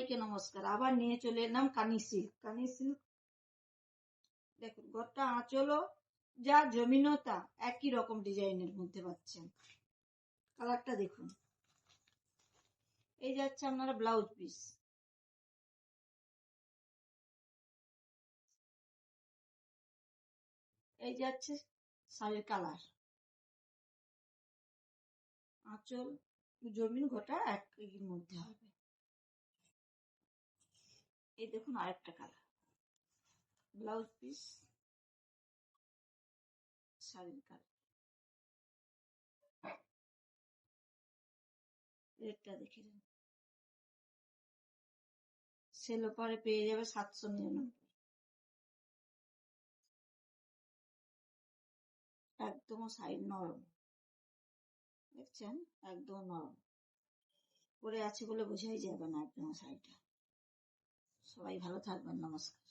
সবাইকে নমস্কার। আবার নিয়ে চলে এলাম কানি সিল্ক। দেখুন ঘরটা আঁচলও যা জমিনও তা, একই রকম ডিজাইনের মধ্যে পাচ্ছেন। কালারটা দেখুন। এই যাচ্ছে আপনারা ব্লাউজ পিস, এই যাচ্ছে শাড়ির কালার। আঁচল জমিন গোটা একই মধ্যে হবে। এই দেখুন আরেকটা কালার, ব্লাউজ পিস শাড়ির কালার। রেটটা দেখে নিন। সেল অফারে পেয়ে যাবে 799। একদম সাইড নরম, দেখছেন একদম নরম পরে আছে বলে বোঝাই যাবে না একদম শাড়িটা। সবাই ভালো থাকবেন, নমস্কার।